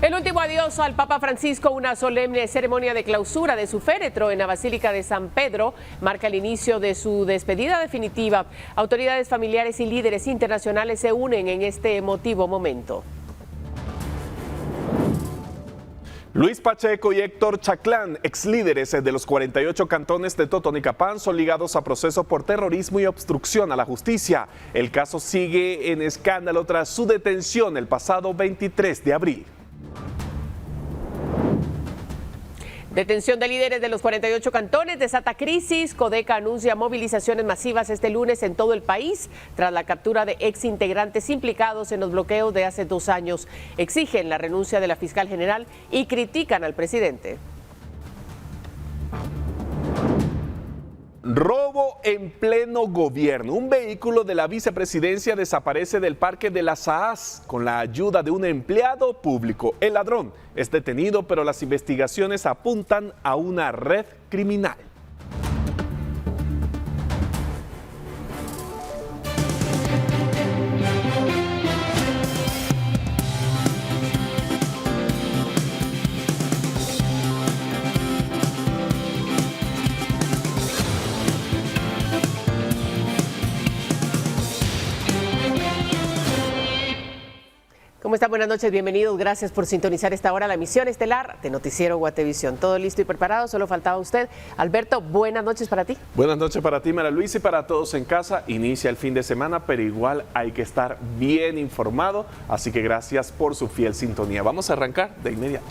El último adiós al Papa Francisco, una solemne ceremonia de clausura de su féretro en la Basílica de San Pedro, marca el inicio de su despedida definitiva. Autoridades familiares y líderes internacionales se unen en este emotivo momento. Luis Pacheco y Héctor Chaclán, ex líderes de los 48 cantones de Totonicapán, son ligados a proceso por terrorismo y obstrucción a la justicia. El caso sigue en escándalo tras su detención el pasado 23 de abril. Detención de líderes de los 48 cantones desata crisis. Codeca anuncia movilizaciones masivas este lunes en todo el país tras la captura de exintegrantes implicados en los bloqueos de hace 2 años. Exigen la renuncia de la fiscal general y critican al presidente. Robo en pleno gobierno. Un vehículo de la vicepresidencia desaparece del Parque de las Ahas con la ayuda de un empleado público. El ladrón es detenido, pero las investigaciones apuntan a una red criminal. ¿Cómo están? Buenas noches, bienvenidos. Gracias por sintonizar esta hora la emisión estelar de Noticiero Guatevisión. Todo listo y preparado, solo faltaba usted. Alberto, buenas noches para ti. Buenas noches para ti, María Luisa, y para todos en casa. Inicia el fin de semana, pero igual hay que estar bien informado, así que gracias por su fiel sintonía. Vamos a arrancar de inmediato.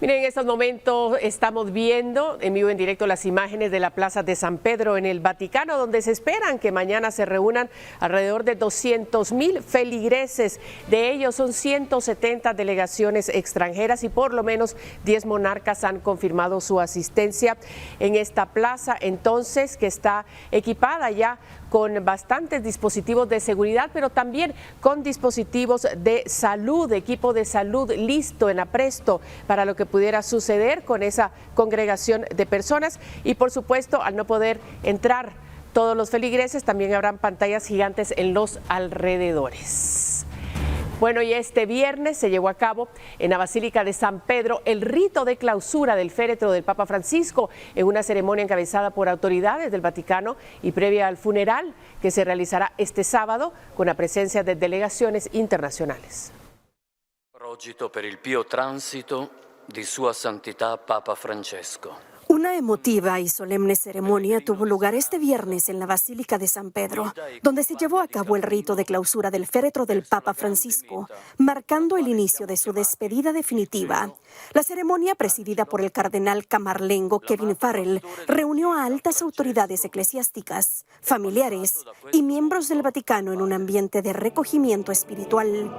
Miren, en estos momentos estamos viendo en vivo en directo las imágenes de la Plaza de San Pedro en el Vaticano, donde se esperan que mañana se reúnan alrededor de 200,000 feligreses. De ellos son 170 delegaciones extranjeras y por lo menos 10 monarcas han confirmado su asistencia en esta plaza, entonces, que está equipada ya con bastantes dispositivos de seguridad, pero también con dispositivos de salud, equipo de salud listo en apresto para lo que pudiera suceder con esa congregación de personas. Y por supuesto, al no poder entrar todos los feligreses, también habrán pantallas gigantes en los alrededores. Bueno, y este viernes se llevó a cabo en la Basílica de San Pedro el rito de clausura del féretro del Papa Francisco en una ceremonia encabezada por autoridades del Vaticano y previa al funeral que se realizará este sábado con la presencia de delegaciones internacionales. Rogito per il pio transito di Sua Santità Papa Francesco. Una emotiva y solemne ceremonia tuvo lugar este viernes en la Basílica de San Pedro, donde se llevó a cabo el rito de clausura del féretro del Papa Francisco, marcando el inicio de su despedida definitiva. La ceremonia, presidida por el cardenal camarlengo Kevin Farrell, reunió a altas autoridades eclesiásticas, familiares y miembros del Vaticano en un ambiente de recogimiento espiritual.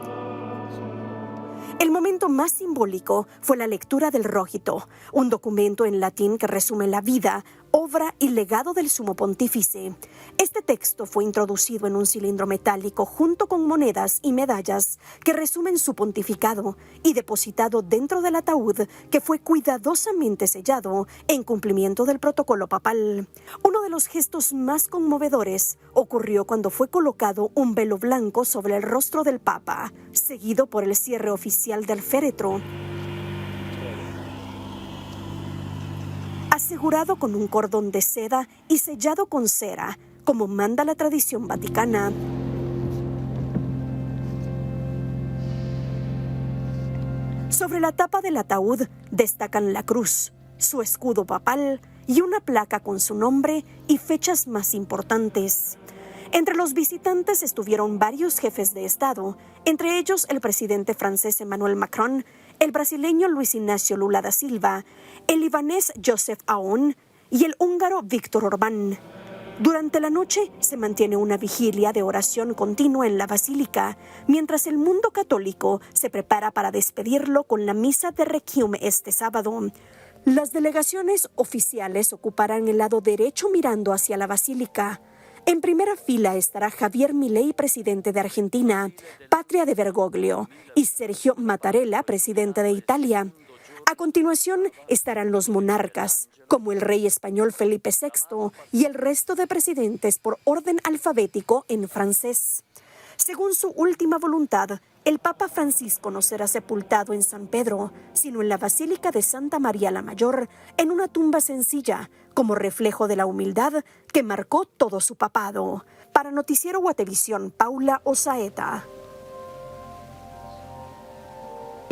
El momento más simbólico fue la lectura del Rogito, un documento en latín que resume la vida, obra y legado del sumo pontífice. Este texto fue introducido en un cilindro metálico junto con monedas y medallas que resumen su pontificado y depositado dentro del ataúd que fue cuidadosamente sellado en cumplimiento del protocolo papal. Uno de los gestos más conmovedores ocurrió cuando fue colocado un velo blanco sobre el rostro del Papa, seguido por el cierre oficial del féretro, asegurado con un cordón de seda y sellado con cera, como manda la tradición vaticana. Sobre la tapa del ataúd destacan la cruz, su escudo papal y una placa con su nombre y fechas más importantes. Entre los visitantes estuvieron varios jefes de Estado, entre ellos el presidente francés Emmanuel Macron, el brasileño Luis Ignacio Lula da Silva, el libanés Joseph Aoun y el húngaro Víctor Orbán. Durante la noche se mantiene una vigilia de oración continua en la basílica, mientras el mundo católico se prepara para despedirlo con la misa de Requiem este sábado. Las delegaciones oficiales ocuparán el lado derecho mirando hacia la basílica. En primera fila estará Javier Milei, presidente de Argentina, Patria de Bergoglio, y Sergio Mattarella, presidente de Italia. A continuación estarán los monarcas, como el rey español Felipe VI y el resto de presidentes por orden alfabético en francés. Según su última voluntad, el Papa Francisco no será sepultado en San Pedro, sino en la Basílica de Santa María la Mayor, en una tumba sencilla, como reflejo de la humildad que marcó todo su papado. Para Noticiero Guatevisión, Paula Osaeta.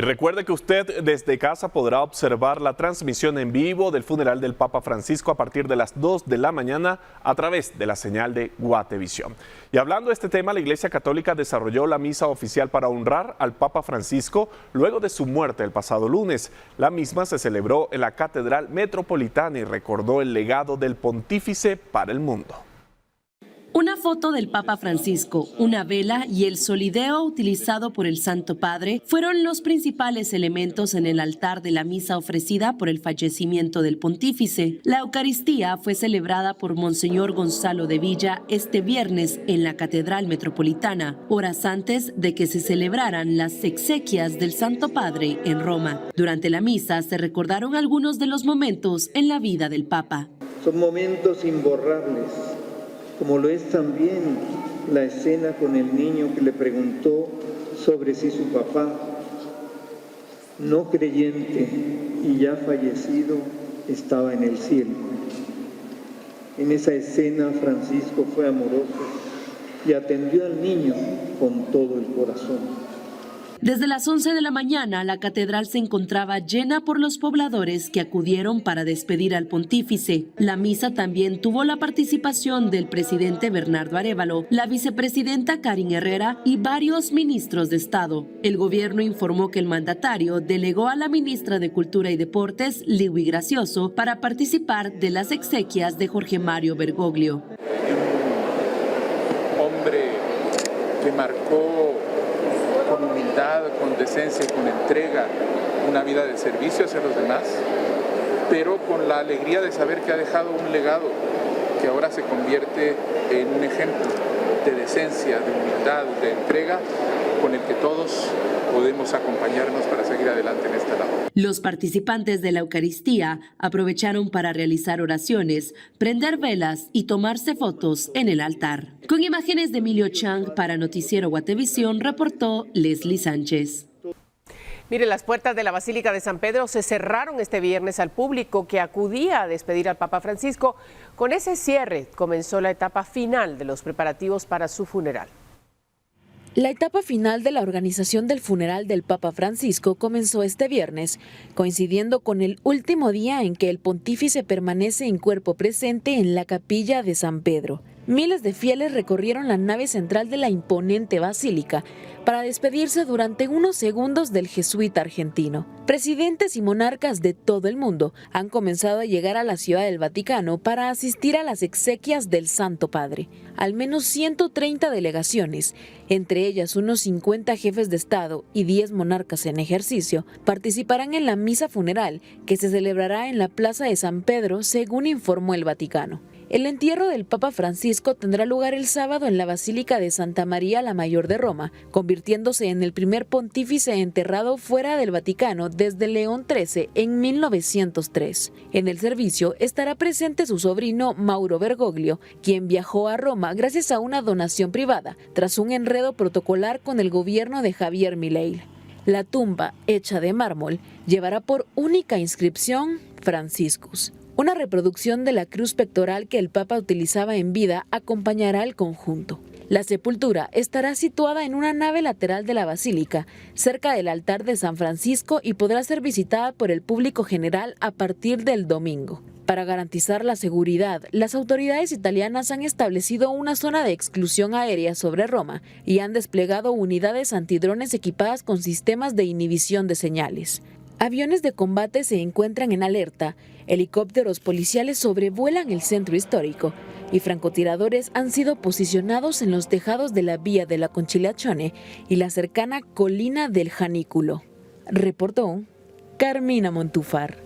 Y recuerde que usted desde casa podrá observar la transmisión en vivo del funeral del Papa Francisco a partir de las 2 de la mañana a través de la señal de Guatevisión. Y hablando de este tema, la Iglesia Católica desarrolló la misa oficial para honrar al Papa Francisco luego de su muerte el pasado lunes. La misma se celebró en la Catedral Metropolitana y recordó el legado del pontífice para el mundo. Una foto del Papa Francisco, una vela y el solideo utilizado por el Santo Padre fueron los principales elementos en el altar de la misa ofrecida por el fallecimiento del pontífice. La Eucaristía fue celebrada por Monseñor Gonzalo de Villa este viernes en la Catedral Metropolitana, horas antes de que se celebraran las exequias del Santo Padre en Roma. Durante la misa se recordaron algunos de los momentos en la vida del Papa. Son momentos imborrables, como lo es también la escena con el niño que le preguntó sobre si su papá, no creyente y ya fallecido, estaba en el cielo. En esa escena Francisco fue amoroso y atendió al niño con todo el corazón. Desde las 11 de la mañana, la catedral se encontraba llena por los pobladores que acudieron para despedir al pontífice. La misa también tuvo la participación del presidente Bernardo Arévalo, la vicepresidenta Karin Herrera y varios ministros de Estado. El gobierno informó que el mandatario delegó a la ministra de Cultura y Deportes, Liwi Gracioso, para participar de las exequias de Jorge Mario Bergoglio. Un hombre que marcó con humildad, con decencia y con entrega una vida de servicio hacia los demás, pero con la alegría de saber que ha dejado un legado que ahora se convierte en un ejemplo de decencia, de humildad, de entrega, con el que todos podemos acompañarnos para seguir adelante en esta labor. Los participantes de la Eucaristía aprovecharon para realizar oraciones, prender velas y tomarse fotos en el altar. Con imágenes de Emilio Chang para Noticiero Guatevisión, reportó Leslie Sánchez. Mire, las puertas de la Basílica de San Pedro se cerraron este viernes al público que acudía a despedir al Papa Francisco. Con ese cierre comenzó la etapa final de los preparativos para su funeral. La etapa final de la organización del funeral del Papa Francisco comenzó este viernes, coincidiendo con el último día en que el pontífice permanece en cuerpo presente en la capilla de San Pedro. Miles de fieles recorrieron la nave central de la imponente basílica para despedirse durante unos segundos del jesuita argentino. Presidentes y monarcas de todo el mundo han comenzado a llegar a la Ciudad del Vaticano para asistir a las exequias del Santo Padre. Al menos 130 delegaciones, entre ellas unos 50 jefes de Estado y 10 monarcas en ejercicio, participarán en la misa funeral que se celebrará en la Plaza de San Pedro, según informó el Vaticano. El entierro del Papa Francisco tendrá lugar el sábado en la Basílica de Santa María la Mayor de Roma, convirtiéndose en el primer pontífice enterrado fuera del Vaticano desde León XIII en 1903. En el servicio estará presente su sobrino Mauro Bergoglio, quien viajó a Roma gracias a una donación privada, tras un enredo protocolar con el gobierno de Javier Milei. La tumba, hecha de mármol, llevará por única inscripción Franciscus. Una reproducción de la cruz pectoral que el Papa utilizaba en vida acompañará al conjunto. La sepultura estará situada en una nave lateral de la basílica, cerca del altar de San Francisco, y podrá ser visitada por el público general a partir del domingo. Para garantizar la seguridad, las autoridades italianas han establecido una zona de exclusión aérea sobre Roma y han desplegado unidades antidrones equipadas con sistemas de inhibición de señales. Aviones de combate se encuentran en alerta, helicópteros policiales sobrevuelan el centro histórico y francotiradores han sido posicionados en los tejados de la Vía de la Conciliazione y la cercana Colina del Janículo. Reportó Carmina Montúfar.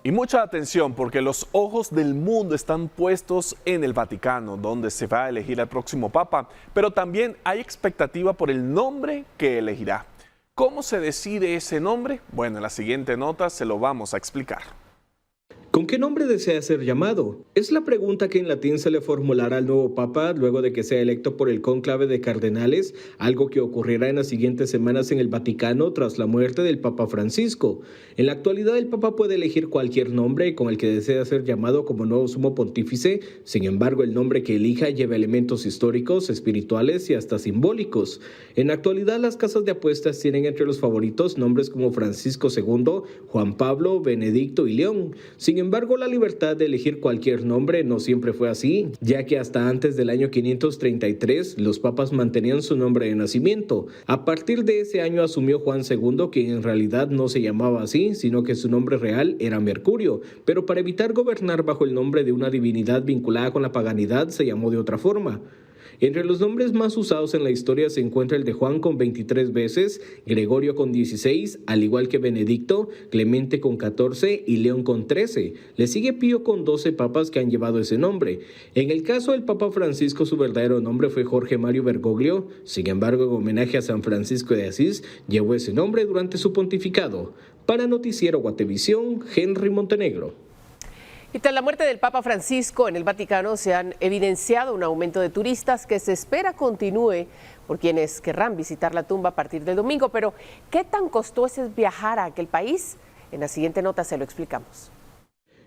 Y mucha atención porque los ojos del mundo están puestos en el Vaticano, donde se va a elegir al próximo Papa, pero también hay expectativa por el nombre que elegirá. ¿Cómo se decide ese nombre? Bueno, en la siguiente nota se lo vamos a explicar. ¿Con qué nombre desea ser llamado? Es la pregunta que en latín se le formulará al nuevo Papa luego de que sea electo por el cónclave de cardenales, algo que ocurrirá en las siguientes semanas en el Vaticano tras la muerte del Papa Francisco. En la actualidad el Papa puede elegir cualquier nombre con el que desea ser llamado como nuevo sumo pontífice, sin embargo el nombre que elija lleva elementos históricos, espirituales y hasta simbólicos. En la actualidad las casas de apuestas tienen entre los favoritos nombres como Francisco II, Juan Pablo, Benedicto y León. Sin embargo, la libertad de elegir cualquier nombre no siempre fue así, ya que hasta antes del año 533 los papas mantenían su nombre de nacimiento. A partir de ese año asumió Juan II, quien en realidad no se llamaba así, sino que su nombre real era Mercurio, pero para evitar gobernar bajo el nombre de una divinidad vinculada con la paganidad se llamó de otra forma. Entre los nombres más usados en la historia se encuentra el de Juan con 23 veces, Gregorio con 16, al igual que Benedicto, Clemente con 14 y León con 13. Le sigue Pío con 12 papas que han llevado ese nombre. En el caso del Papa Francisco, su verdadero nombre fue Jorge Mario Bergoglio. Sin embargo, en homenaje a San Francisco de Asís, llevó ese nombre durante su pontificado. Para Noticiero Guatevisión, Henry Montenegro. Y tras la muerte del Papa Francisco en el Vaticano se han evidenciado un aumento de turistas que se espera continúe por quienes querrán visitar la tumba a partir del domingo. Pero, ¿qué tan costoso es viajar a aquel país? En la siguiente nota se lo explicamos.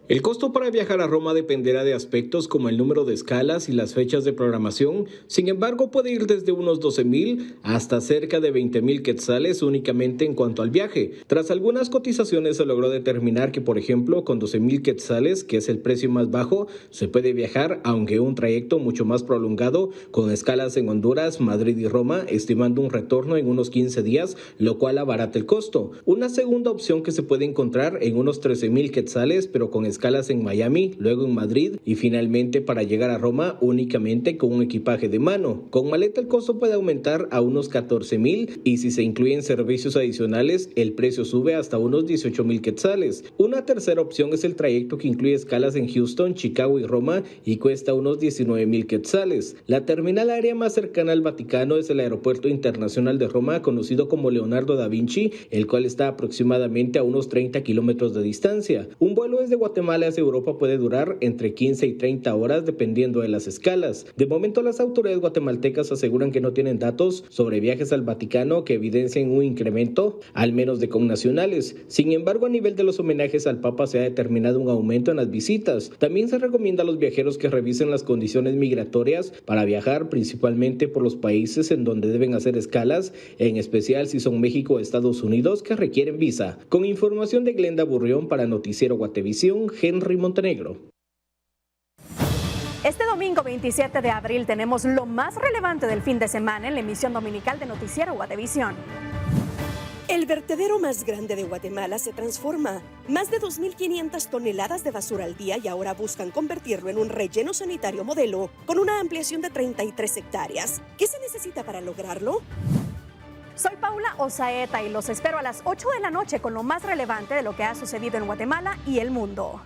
El costo para viajar a Roma dependerá de aspectos como el número de escalas y las fechas de programación. Sin embargo, puede ir desde unos 12,000 hasta cerca de 20,000 quetzales únicamente en cuanto al viaje. Tras algunas cotizaciones se logró determinar que, por ejemplo, con 12,000 quetzales, que es el precio más bajo, se puede viajar, aunque un trayecto mucho más prolongado, con escalas en Honduras, Madrid y Roma, estimando un retorno en unos 15 días, lo cual abarata el costo. Una segunda opción que se puede encontrar en unos 13,000 quetzales, pero con escalas en Miami, luego en Madrid y finalmente para llegar a Roma únicamente con un equipaje de mano. Con maleta el costo puede aumentar a unos 14,000 y si se incluyen servicios adicionales el precio sube hasta unos 18,000 quetzales. Una tercera opción es el trayecto que incluye escalas en Houston, Chicago y Roma y cuesta unos 19,000 quetzales. La terminal aérea más cercana al Vaticano es el Aeropuerto Internacional de Roma, conocido como Leonardo da Vinci, el cual está aproximadamente a unos 30 kilómetros de distancia. Un vuelo desde Guatemala hacia Europa puede durar entre 15 y 30 horas dependiendo de las escalas. De momento las autoridades guatemaltecas aseguran que no tienen datos sobre viajes al Vaticano que evidencien un incremento, al menos de connacionales. Sin embargo, a nivel de los homenajes al Papa se ha determinado un aumento en las visitas. También se recomienda a los viajeros que revisen las condiciones migratorias para viajar principalmente por los países en donde deben hacer escalas, en especial si son México o Estados Unidos que requieren visa. Con información de Glenda Burrión para Noticiero Guatevisión, Henry Montenegro. Este domingo 27 de abril tenemos lo más relevante del fin de semana en la emisión dominical de Noticiero Guatevisión. El vertedero más grande de Guatemala se transforma. Más de 2.500 toneladas de basura al día y ahora buscan convertirlo en un relleno sanitario modelo con una ampliación de 33 hectáreas. ¿Qué se necesita para lograrlo? Soy Paula Osaeta y los espero a las 8 de la noche con lo más relevante de lo que ha sucedido en Guatemala y el mundo.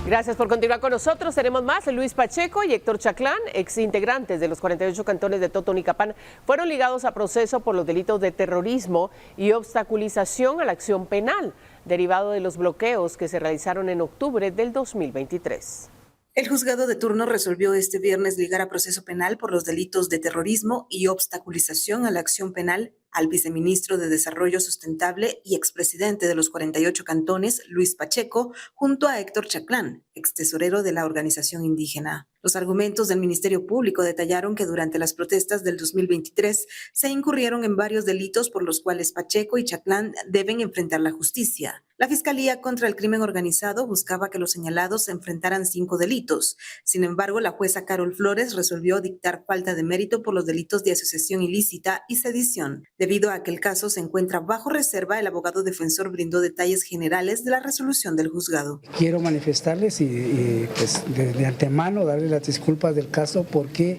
Gracias por continuar con nosotros. Tenemos más. Luis Pacheco y Héctor Chaclán, ex integrantes de los 48 cantones de Totonicapán, fueron ligados a proceso por los delitos de terrorismo y obstaculización a la acción penal, derivado de los bloqueos que se realizaron en octubre del 2023. El juzgado de turno resolvió este viernes ligar a proceso penal por los delitos de terrorismo y obstaculización a la acción penal al viceministro de Desarrollo Sustentable y expresidente de los 48 cantones, Luis Pacheco, junto a Héctor Chaclán, extesorero de la organización indígena. Los argumentos del Ministerio Público detallaron que durante las protestas del 2023 se incurrieron en varios delitos por los cuales Pacheco y Chaclán deben enfrentar la justicia. La Fiscalía contra el Crimen Organizado buscaba que los señalados enfrentaran 5 delitos. Sin embargo, la jueza Carol Flores resolvió dictar falta de mérito por los delitos de asociación ilícita y sedición. Debido a que el caso se encuentra bajo reserva, el abogado defensor brindó detalles generales de la resolución del juzgado. Quiero manifestarles y pues de antemano darles las disculpas del caso porque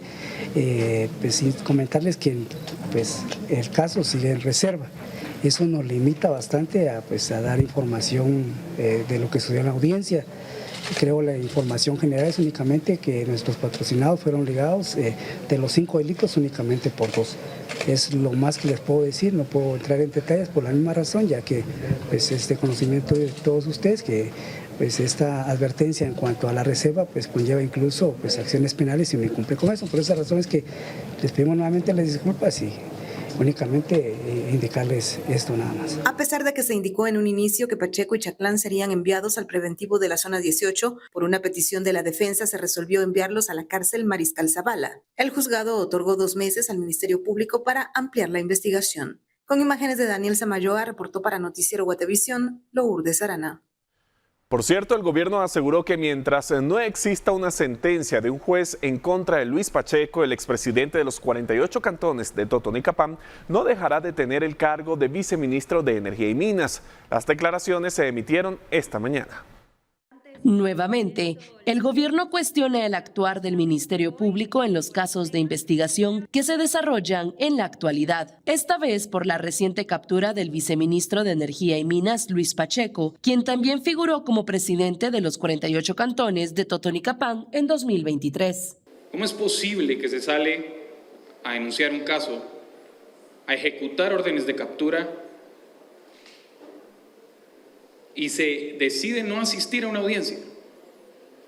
comentarles que pues, el caso sigue en reserva. Eso nos limita bastante a dar información de lo que sucedió en la audiencia. creo la información general es únicamente que nuestros patrocinados fueron ligados de los 5 delitos únicamente por 2. Es lo más que les puedo decir, no puedo entrar en detalles por la misma razón, ya que pues, este conocimiento de todos ustedes que pues esta advertencia en cuanto a la reserva pues conlleva incluso pues acciones penales y me cumple con eso. Por esa razón es que les pedimos nuevamente las disculpas y únicamente indicarles esto nada más. A pesar de que se indicó en un inicio que Pacheco y Chaclán serían enviados al preventivo de la zona 18, por una petición de la defensa se resolvió enviarlos a la cárcel Mariscal Zavala. El juzgado otorgó 2 meses al Ministerio Público para ampliar la investigación. Con imágenes de Daniel Samayoa, reportó para Noticiero Guatevisión, Lourdes Arana. Por cierto, el gobierno aseguró que mientras no exista una sentencia de un juez en contra de Luis Pacheco, el expresidente de los 48 cantones de Totonicapán, no dejará de tener el cargo de viceministro de Energía y Minas. Las declaraciones se emitieron esta mañana. Nuevamente, el gobierno cuestiona el actuar del Ministerio Público en los casos de investigación que se desarrollan en la actualidad. Esta vez por la reciente captura del viceministro de Energía y Minas, Luis Pacheco, quien también figuró como presidente de los 48 cantones de Totonicapán en 2023. ¿Cómo es posible que se sale a denunciar un caso, a ejecutar órdenes de captura y se decide no asistir a una audiencia?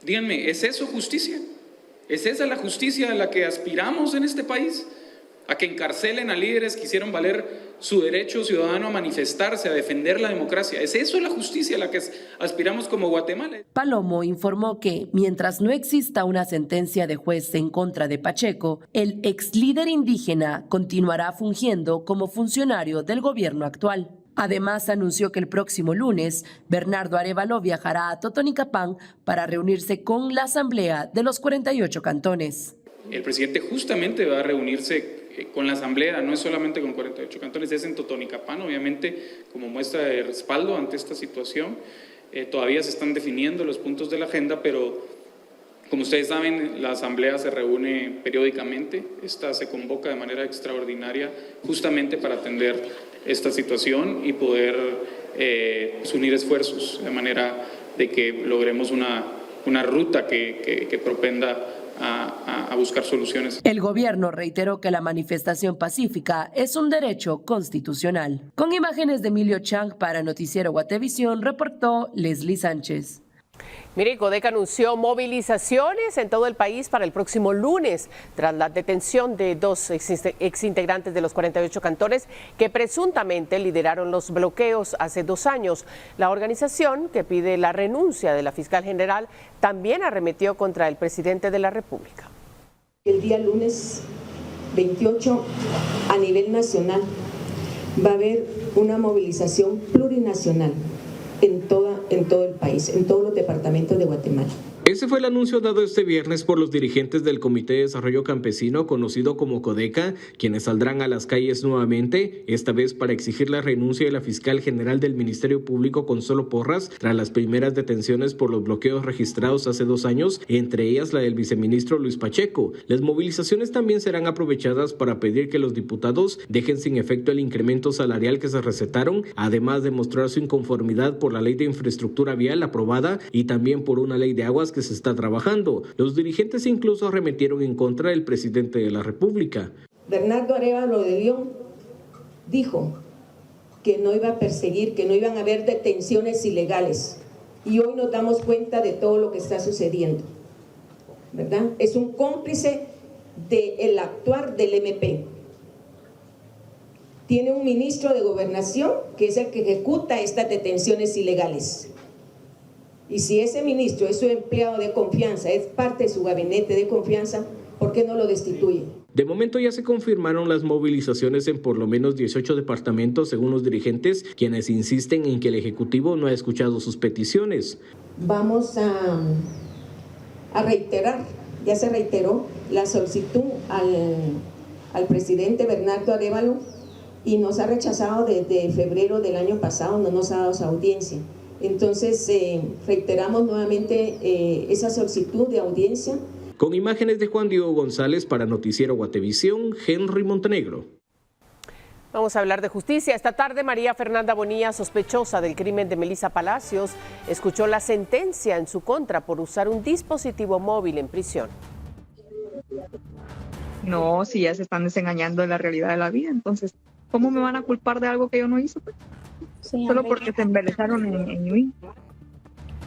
Díganme, ¿es eso justicia? ¿Es esa la justicia a la que aspiramos en este país? ¿A que encarcelen a líderes que hicieron valer su derecho ciudadano a manifestarse, a defender la democracia? ¿Es eso la justicia a la que aspiramos como Guatemala? Palomo informó que, mientras no exista una sentencia de juez en contra de Pacheco, el ex líder indígena continuará fungiendo como funcionario del gobierno actual. Además, anunció que el próximo lunes, Bernardo Arévalo viajará a Totonicapán para reunirse con la Asamblea de los 48 cantones. El presidente justamente va a reunirse con la Asamblea, no es solamente con 48 cantones, es en Totonicapán, obviamente, como muestra de respaldo ante esta situación. Todavía se están definiendo los puntos de la agenda, pero como ustedes saben, la Asamblea se reúne periódicamente. Esta se convoca de manera extraordinaria justamente para atender esta situación y poder unir esfuerzos de manera de que logremos una ruta que propenda a buscar soluciones. El gobierno reiteró que la manifestación pacífica es un derecho constitucional. Con imágenes de Emilio Chang para Noticiero Guatevisión, reportó Leslie Sánchez. Mire, Codeca anunció movilizaciones en todo el país para el próximo lunes tras la detención de 2 exintegrantes de los 48 cantones que presuntamente lideraron los bloqueos hace 2 años. La organización, que pide la renuncia de la fiscal general, también arremetió contra el presidente de la República. El día lunes 28 a nivel nacional va a haber una movilización plurinacional en todo el país, en todos los departamentos de Guatemala. Ese fue el anuncio dado este viernes por los dirigentes del Comité de Desarrollo Campesino, conocido como Codeca, quienes saldrán a las calles nuevamente, esta vez para exigir la renuncia de la fiscal general del Ministerio Público, Consuelo Porras, tras las primeras detenciones por los bloqueos registrados hace 2 años, entre ellas la del viceministro Luis Pacheco. Las movilizaciones también serán aprovechadas para pedir que los diputados dejen sin efecto el incremento salarial que se recetaron, además de mostrar su inconformidad por la ley de infraestructura vial aprobada y también por una ley de aguas que se está trabajando. Los dirigentes incluso arremetieron en contra del presidente de la República. Bernardo Arévalo de León dijo que no iba a perseguir, que no iban a haber detenciones ilegales. Y hoy nos damos cuenta de todo lo que está sucediendo, ¿verdad? Es un cómplice del actuar del MP. Tiene un ministro de Gobernación que es el que ejecuta estas detenciones ilegales. Y si ese ministro es su empleado de confianza, es parte de su gabinete de confianza, ¿por qué no lo destituye? De momento ya se confirmaron las movilizaciones en por lo menos 18 departamentos, según los dirigentes, quienes insisten en que el Ejecutivo no ha escuchado sus peticiones. Vamos a reiterar, ya se reiteró la solicitud al presidente Bernardo Arévalo y nos ha rechazado desde febrero del año pasado, no nos ha dado su audiencia. Entonces, reiteramos nuevamente esa solicitud de audiencia. Con imágenes de Juan Diego González para Noticiero Guatevisión, Henry Montenegro. Vamos a hablar de justicia. Esta tarde, María Fernanda Bonilla, sospechosa del crimen de Melissa Palacios, escuchó la sentencia en su contra por usar un dispositivo móvil en prisión. No, si ya se están desengañando de la realidad de la vida, entonces, ¿cómo me van a culpar de algo que yo no hice? Pues? Sí, solo porque se embelezaron en mí.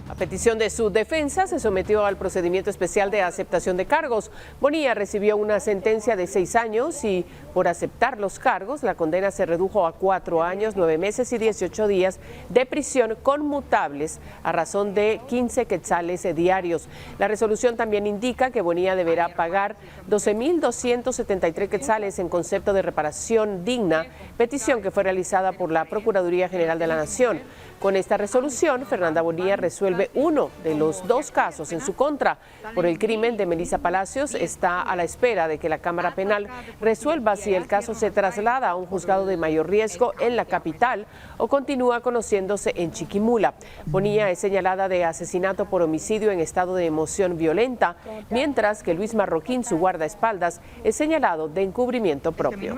A petición de su defensa, se sometió al procedimiento especial de aceptación de cargos. Bonilla recibió una sentencia de 6 años y por aceptar los cargos, la condena se redujo a 4 años, 9 meses y 18 días de prisión conmutables a razón de 15 quetzales diarios. La resolución también indica que Bonilla deberá pagar 12.273 quetzales en concepto de reparación digna, petición que fue realizada por la Procuraduría General de la Nación. Con esta resolución, Fernanda Bonilla resuelve uno de los 2 casos en su contra. Por el crimen de Melissa Palacios, está a la espera de que la Cámara Penal resuelva si el caso se traslada a un juzgado de mayor riesgo en la capital o continúa conociéndose en Chiquimula. Bonilla es señalada de asesinato por homicidio en estado de emoción violenta, mientras que Luis Marroquín, su guardaespaldas, es señalado de encubrimiento propio.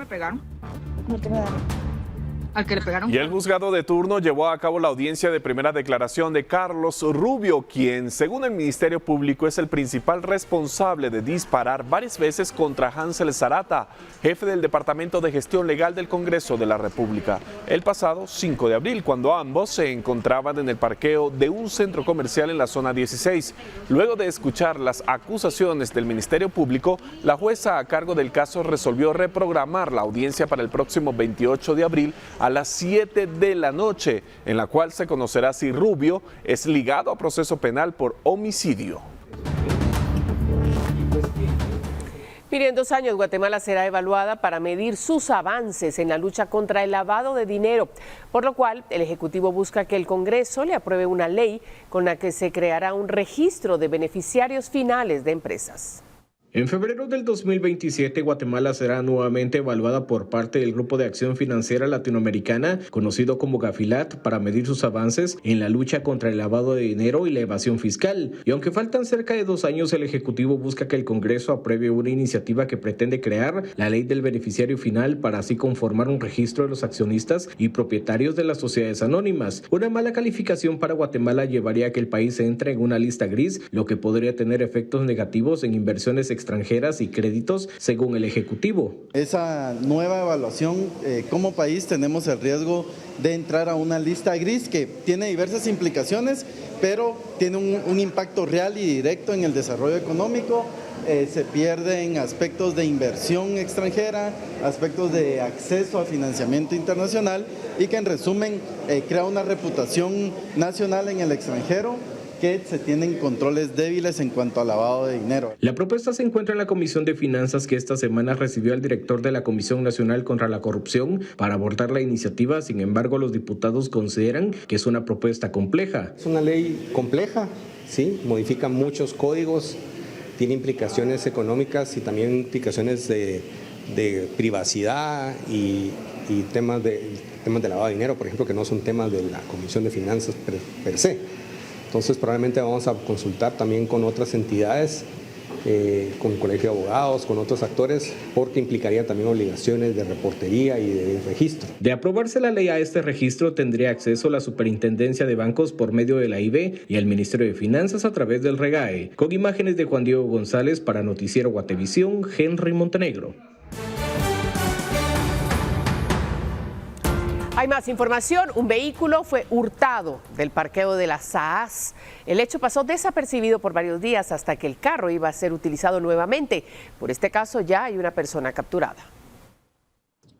Al que le pegaron. Y el juzgado de turno llevó a cabo la audiencia de primera declaración de Carlos Rubio, quien, según el Ministerio Público, es el principal responsable de disparar varias veces contra Hansel Zarata, jefe del Departamento de Gestión Legal del Congreso de la República, el pasado 5 de abril, cuando ambos se encontraban en el parqueo de un centro comercial en la zona 16. Luego de escuchar las acusaciones del Ministerio Público, la jueza a cargo del caso resolvió reprogramar la audiencia para el próximo 28 de abril a las 7 de la noche, en la cual se conocerá si Rubio es ligado a proceso penal por homicidio. Mire, en 2 años Guatemala será evaluada para medir sus avances en la lucha contra el lavado de dinero, por lo cual el Ejecutivo busca que el Congreso le apruebe una ley con la que se creará un registro de beneficiarios finales de empresas. En febrero del 2027, Guatemala será nuevamente evaluada por parte del Grupo de Acción Financiera Latinoamericana, conocido como Gafilat, para medir sus avances en la lucha contra el lavado de dinero y la evasión fiscal. Y aunque faltan cerca de 2 años, el Ejecutivo busca que el Congreso apruebe una iniciativa que pretende crear la ley del beneficiario final para así conformar un registro de los accionistas y propietarios de las sociedades anónimas. Una mala calificación para Guatemala llevaría a que el país entre en una lista gris, lo que podría tener efectos negativos en inversiones extranjeras y créditos, según el Ejecutivo. Esa nueva evaluación, como país tenemos el riesgo de entrar a una lista gris que tiene diversas implicaciones, pero tiene un impacto real y directo en el desarrollo económico. Se pierden aspectos de inversión extranjera, aspectos de acceso a financiamiento internacional y que en resumen crea una reputación nacional en el extranjero, que se tienen controles débiles en cuanto al lavado de dinero. La propuesta se encuentra en la Comisión de Finanzas, que esta semana recibió al director de la Comisión Nacional contra la Corrupción para abordar la iniciativa. Sin embargo, los diputados consideran que es una propuesta compleja. Es una ley compleja, ¿sí? Modifica muchos códigos, tiene implicaciones económicas y también implicaciones de privacidad y temas de lavado de dinero, por ejemplo, que no son temas de la Comisión de Finanzas per se. Entonces probablemente vamos a consultar también con otras entidades, con el Colegio de Abogados, con otros actores, porque implicaría también obligaciones de reportería y de registro. De aprobarse la ley, a este registro tendría acceso la Superintendencia de Bancos por medio de la IB y el Ministerio de Finanzas a través del REGAE. Con imágenes de Juan Diego González para Noticiero Guatevisión, Henry Montenegro. Hay más información. Un vehículo fue hurtado del parqueo de la SAAS. El hecho pasó desapercibido por varios días hasta que el carro iba a ser utilizado nuevamente. Por este caso ya hay una persona capturada.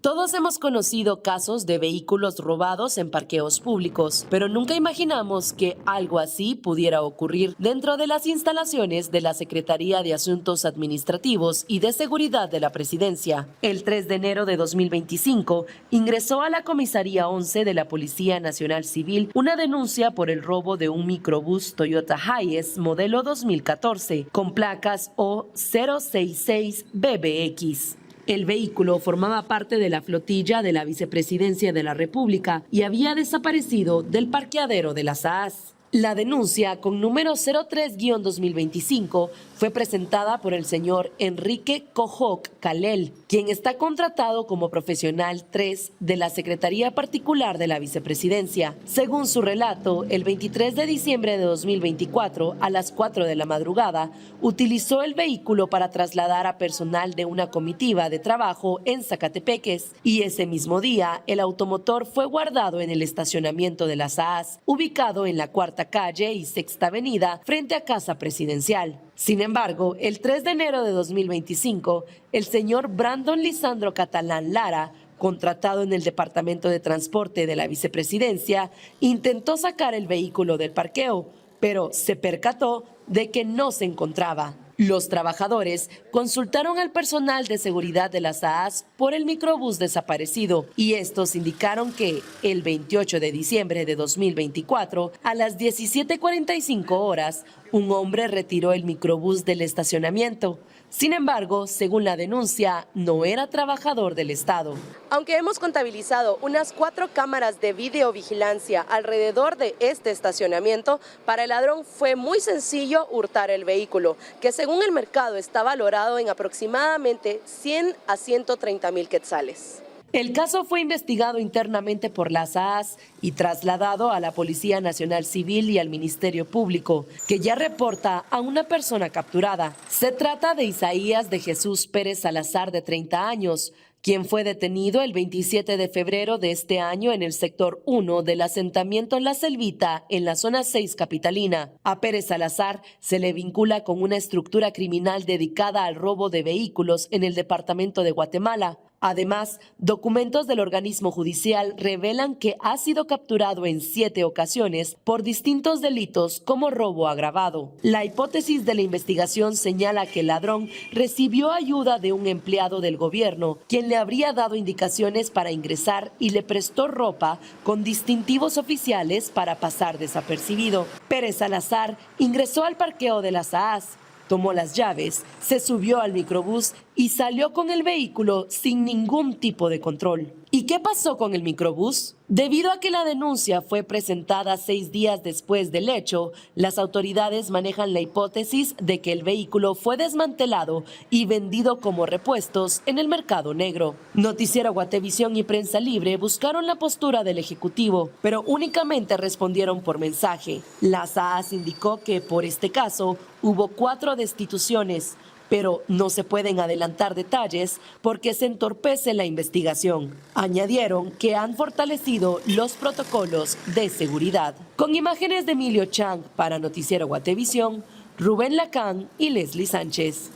Todos hemos conocido casos de vehículos robados en parqueos públicos, pero nunca imaginamos que algo así pudiera ocurrir dentro de las instalaciones de la Secretaría de Asuntos Administrativos y de Seguridad de la Presidencia. El 3 de enero de 2025 ingresó a la Comisaría 11 de la Policía Nacional Civil una denuncia por el robo de un microbús Toyota Hiace modelo 2014 con placas O066BBX. El vehículo formaba parte de la flotilla de la Vicepresidencia de la República y había desaparecido del parqueadero de la SAAS. La denuncia, con número 03-2025, fue presentada por el señor Enrique Cojoc Calel, quien está contratado como profesional 3 de la Secretaría Particular de la Vicepresidencia. Según su relato, el 23 de diciembre de 2024, a las 4 de la madrugada, utilizó el vehículo para trasladar a personal de una comitiva de trabajo en Zacatepeques, y ese mismo día, el automotor fue guardado en el estacionamiento de la SAAS, ubicado en la Cuarta Calle y Sexta Avenida, frente a Casa Presidencial. Sin embargo, el 3 de enero de 2025, el señor Brandon Lisandro Catalán Lara, contratado en el Departamento de Transporte de la Vicepresidencia, intentó sacar el vehículo del parqueo, pero se percató de que no se encontraba. Los trabajadores consultaron al personal de seguridad de la SAAS por el microbús desaparecido y estos indicaron que el 28 de diciembre de 2024, a las 17:45 horas, un hombre retiró el microbús del estacionamiento. Sin embargo, según la denuncia, no era trabajador del Estado. Aunque hemos contabilizado unas 4 cámaras de videovigilancia alrededor de este estacionamiento, para el ladrón fue muy sencillo hurtar el vehículo, que según el mercado está valorado en aproximadamente 100 a 130 mil quetzales. El caso fue investigado internamente por la SAAS y trasladado a la Policía Nacional Civil y al Ministerio Público, que ya reporta a una persona capturada. Se trata de Isaías de Jesús Pérez Salazar, de 30 años, quien fue detenido el 27 de febrero de este año en el sector 1 del asentamiento La Selvita, en la zona 6 capitalina. A Pérez Salazar se le vincula con una estructura criminal dedicada al robo de vehículos en el departamento de Guatemala. Además, documentos del organismo judicial revelan que ha sido capturado en 7 ocasiones por distintos delitos como robo agravado. La hipótesis de la investigación señala que el ladrón recibió ayuda de un empleado del gobierno, quien le habría dado indicaciones para ingresar y le prestó ropa con distintivos oficiales para pasar desapercibido. Pérez Salazar ingresó al parqueo de la SAAS, tomó las llaves, se subió al microbús y salió con el vehículo sin ningún tipo de control. ¿Y qué pasó con el microbús? Debido a que la denuncia fue presentada 6 días después del hecho, las autoridades manejan la hipótesis de que el vehículo fue desmantelado y vendido como repuestos en el mercado negro. Noticiero Guatevisión y Prensa Libre buscaron la postura del Ejecutivo, pero únicamente respondieron por mensaje. La SAAS indicó que por este caso hubo 4 destituciones, pero no se pueden adelantar detalles porque se entorpece la investigación. Añadieron que han fortalecido los protocolos de seguridad. Con imágenes de Emilio Chang para Noticiero Guatevisión, Rubén Lacán y Leslie Sánchez.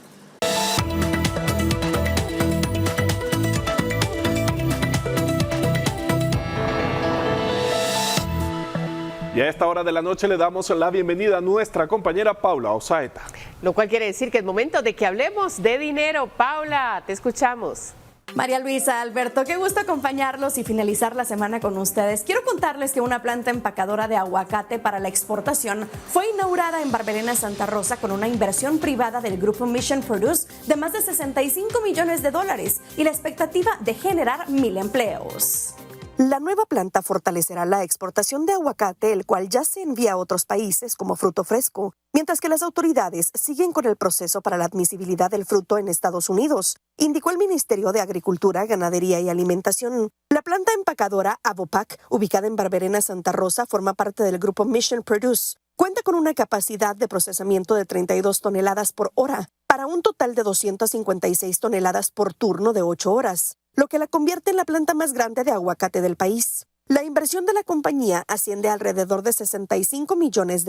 Y a esta hora de la noche le damos la bienvenida a nuestra compañera Paula Osaeta. Lo cual quiere decir que es momento de que hablemos de dinero. Paula, te escuchamos. María Luisa, Alberto, qué gusto acompañarlos y finalizar la semana con ustedes. Quiero contarles que una planta empacadora de aguacate para la exportación fue inaugurada en Barberena, Santa Rosa, con una inversión privada del grupo Mission Produce de más de $65 millones y la expectativa de generar 1,000 empleos. La nueva planta fortalecerá la exportación de aguacate, el cual ya se envía a otros países como fruto fresco, mientras que las autoridades siguen con el proceso para la admisibilidad del fruto en Estados Unidos, indicó el Ministerio de Agricultura, Ganadería y Alimentación. La planta empacadora Avopac, ubicada en Barberena, Santa Rosa, forma parte del grupo Mission Produce. Cuenta con una capacidad de procesamiento de 32 toneladas por hora, para un total de 256 toneladas por turno de 8 horas, lo que la convierte en la planta más grande de aguacate del país. La inversión de la compañía asciende a alrededor de $65 millones,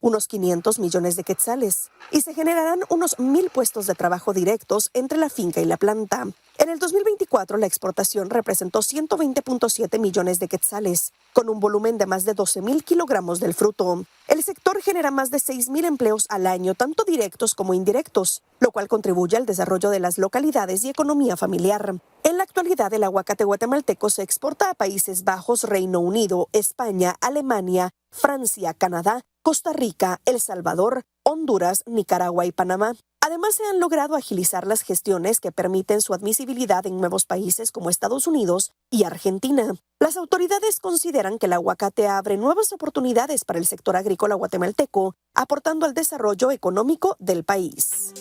unos 500 millones de quetzales, y se generarán unos 1,000 puestos de trabajo directos entre la finca y la planta. En el 2024, la exportación representó 120.7 millones de quetzales, con un volumen de más de 12,000 kilogramos del fruto. El sector genera más de 6,000 empleos al año, tanto directos como indirectos, lo cual contribuye al desarrollo de las localidades y economía familiar. En la actualidad, el aguacate guatemalteco se exporta a Países Bajos, Reino Unido, España, Alemania, Francia, Canadá, Costa Rica, El Salvador, Honduras, Nicaragua y Panamá. Además, se han logrado agilizar las gestiones que permiten su admisibilidad en nuevos países como Estados Unidos y Argentina. Las autoridades consideran que el aguacate abre nuevas oportunidades para el sector agrícola guatemalteco, aportando al desarrollo económico del país.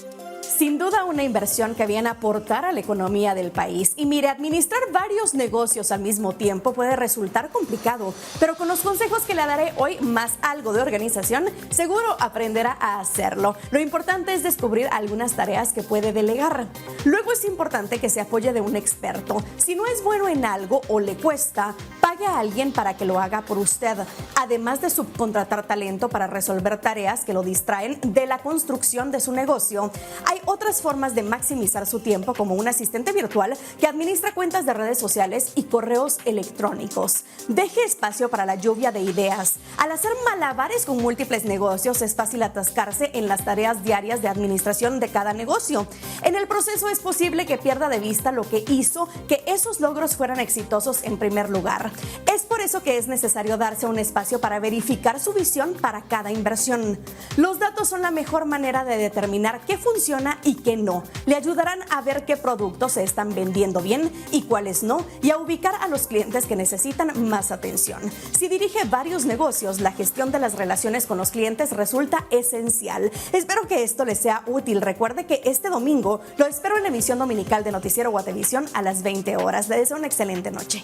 Sin duda una inversión que viene a aportar a la economía del país. Y mire, administrar varios negocios al mismo tiempo puede resultar complicado, pero con los consejos que le daré hoy más algo de organización, seguro aprenderá a hacerlo. Lo importante es descubrir algunas tareas que puede delegar. Luego es importante que se apoye de un experto. Si no es bueno en algo o le cuesta, pague a alguien para que lo haga por usted, además de subcontratar talento para resolver tareas que lo distraen de la construcción de su negocio. Hay otras formas de maximizar su tiempo, como un asistente virtual que administra cuentas de redes sociales y correos electrónicos. Deje espacio para la lluvia de ideas. Al hacer malabares con múltiples negocios, es fácil atascarse en las tareas diarias de administración de cada negocio. En el proceso es posible que pierda de vista lo que hizo que esos logros fueran exitosos en primer lugar. Es por eso que es necesario darse un espacio para verificar su visión para cada inversión. Los datos son la mejor manera de determinar qué funciona y qué no. Le ayudarán a ver qué productos se están vendiendo bien y cuáles no, y a ubicar a los clientes que necesitan más atención. Si dirige varios negocios, la gestión de las relaciones con los clientes resulta esencial. Espero que esto le sea útil. Recuerde que este domingo lo espero en la emisión dominical de Noticiero Guatevisión a las 20 horas. Le deseo una excelente noche.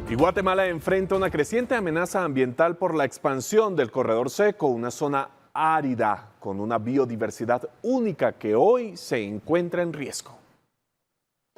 Y Guatemala enfrenta una creciente amenaza ambiental por la expansión del corredor seco, una zona árida con una biodiversidad única que hoy se encuentra en riesgo.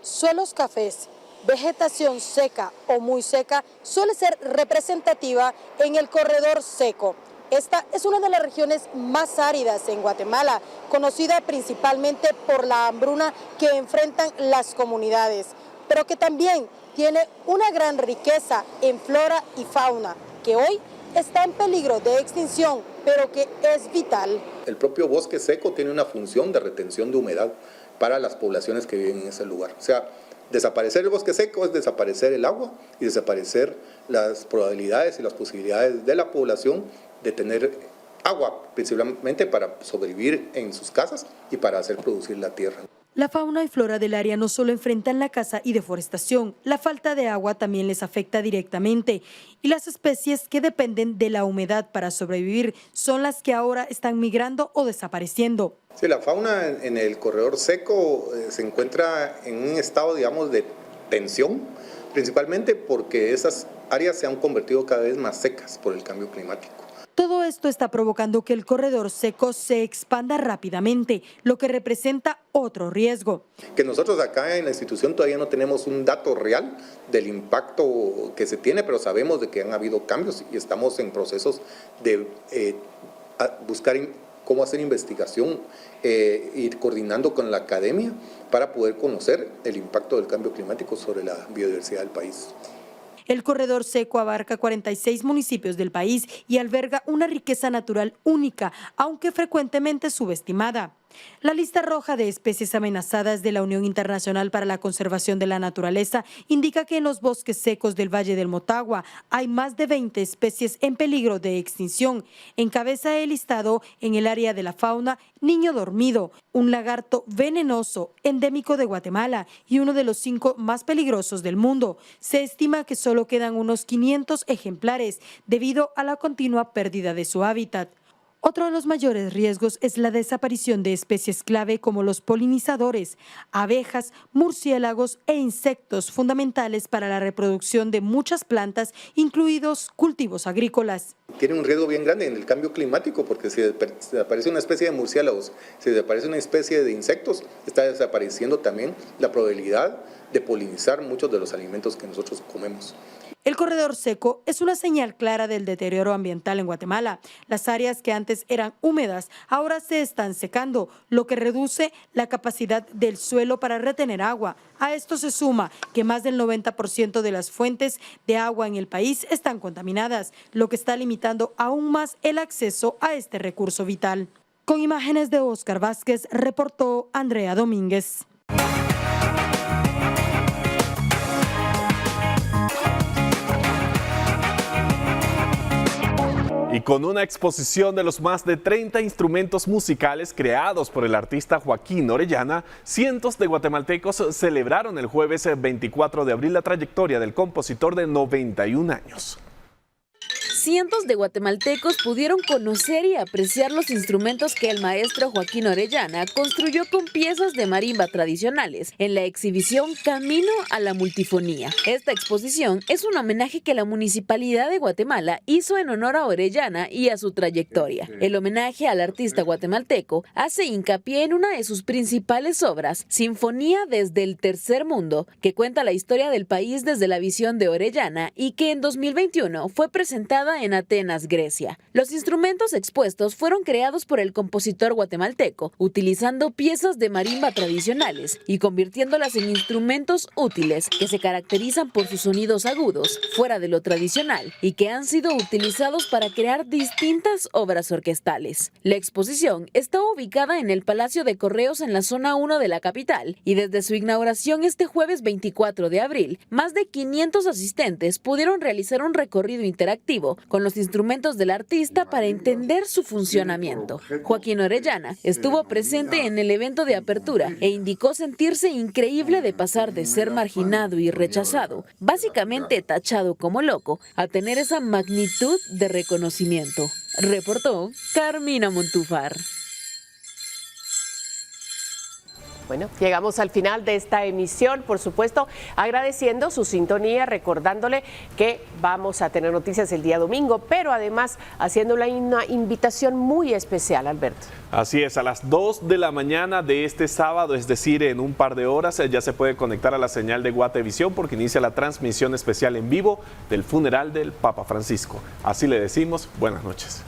Suelos cafés, vegetación seca o muy seca suele ser representativa en el corredor seco. Esta es una de las regiones más áridas en Guatemala, conocida principalmente por la hambruna que enfrentan las comunidades, pero que también tiene una gran riqueza en flora y fauna, que hoy está en peligro de extinción, pero que es vital. El propio bosque seco tiene una función de retención de humedad para las poblaciones que viven en ese lugar. O sea, desaparecer el bosque seco es desaparecer el agua y desaparecer las probabilidades y las posibilidades de la población de tener agua, principalmente para sobrevivir en sus casas y para hacer producir la tierra. La fauna y flora del área no solo enfrentan la caza y deforestación, la falta de agua también les afecta directamente, y las especies que dependen de la humedad para sobrevivir son las que ahora están migrando o desapareciendo. Sí, la fauna en el corredor seco se encuentra en un estado, digamos, de tensión, principalmente porque esas áreas se han convertido cada vez más secas por el cambio climático. Todo esto está provocando que el corredor seco se expanda rápidamente, lo que representa otro riesgo. Que nosotros acá en la institución todavía no tenemos un dato real del impacto que se tiene, pero sabemos de que han habido cambios y estamos en procesos de buscar cómo hacer investigación, ir coordinando con la academia para poder conocer el impacto del cambio climático sobre la biodiversidad del país. El corredor seco abarca 46 municipios del país y alberga una riqueza natural única, aunque frecuentemente subestimada. La lista roja de especies amenazadas de la Unión Internacional para la Conservación de la Naturaleza indica que en los bosques secos del Valle del Motagua hay más de 20 especies en peligro de extinción. Encabeza el listado en el área de la fauna niño dormido, un lagarto venenoso endémico de Guatemala y uno de los 5 más peligrosos del mundo. Se estima que solo quedan unos 500 ejemplares debido a la continua pérdida de su hábitat. Otro de los mayores riesgos es la desaparición de especies clave como los polinizadores, abejas, murciélagos e insectos fundamentales para la reproducción de muchas plantas, incluidos cultivos agrícolas. Tiene un riesgo bien grande en el cambio climático porque si desaparece una especie de murciélagos, si desaparece una especie de insectos, está desapareciendo también la probabilidad de polinizar muchos de los alimentos que nosotros comemos. El corredor seco es una señal clara del deterioro ambiental en Guatemala. Las áreas que antes eran húmedas ahora se están secando, lo que reduce la capacidad del suelo para retener agua. A esto se suma que más del 90% de las fuentes de agua en el país están contaminadas, lo que está limitando aún más el acceso a este recurso vital. Con imágenes de Óscar Vázquez, reportó Andrea Domínguez. Y con una exposición de los más de 30 instrumentos musicales creados por el artista Joaquín Orellana, cientos de guatemaltecos celebraron el jueves 24 de abril la trayectoria del compositor de 91 años. Cientos de guatemaltecos pudieron conocer y apreciar los instrumentos que el maestro Joaquín Orellana construyó con piezas de marimba tradicionales en la exhibición Camino a la Multifonía. Esta exposición es un homenaje que la Municipalidad de Guatemala hizo en honor a Orellana y a su trayectoria. El homenaje al artista guatemalteco hace hincapié en una de sus principales obras, Sinfonía desde el Tercer Mundo, que cuenta la historia del país desde la visión de Orellana y que en 2021 fue presentada en Atenas, Grecia. Los instrumentos expuestos fueron creados por el compositor guatemalteco, utilizando piezas de marimba tradicionales y convirtiéndolas en instrumentos útiles que se caracterizan por sus sonidos agudos, fuera de lo tradicional, y que han sido utilizados para crear distintas obras orquestales. La exposición está ubicada en el Palacio de Correos en la zona 1 de la capital, y desde su inauguración este jueves 24 de abril, más de 500 asistentes pudieron realizar un recorrido interactivo con los instrumentos del artista para entender su funcionamiento. Joaquín Orellana estuvo presente en el evento de apertura e indicó sentirse increíble de pasar de ser marginado y rechazado, básicamente tachado como loco, a tener esa magnitud de reconocimiento. Reportó Carmina Montúfar. Bueno, llegamos al final de esta emisión, por supuesto, agradeciendo su sintonía, recordándole que vamos a tener noticias el día domingo, pero además haciéndole una invitación muy especial, Alberto. Así es, a las 2 de la mañana de este sábado, es decir, en un par de horas, ya se puede conectar a la señal de Guatevisión porque inicia la transmisión especial en vivo del funeral del Papa Francisco. Así le decimos, buenas noches.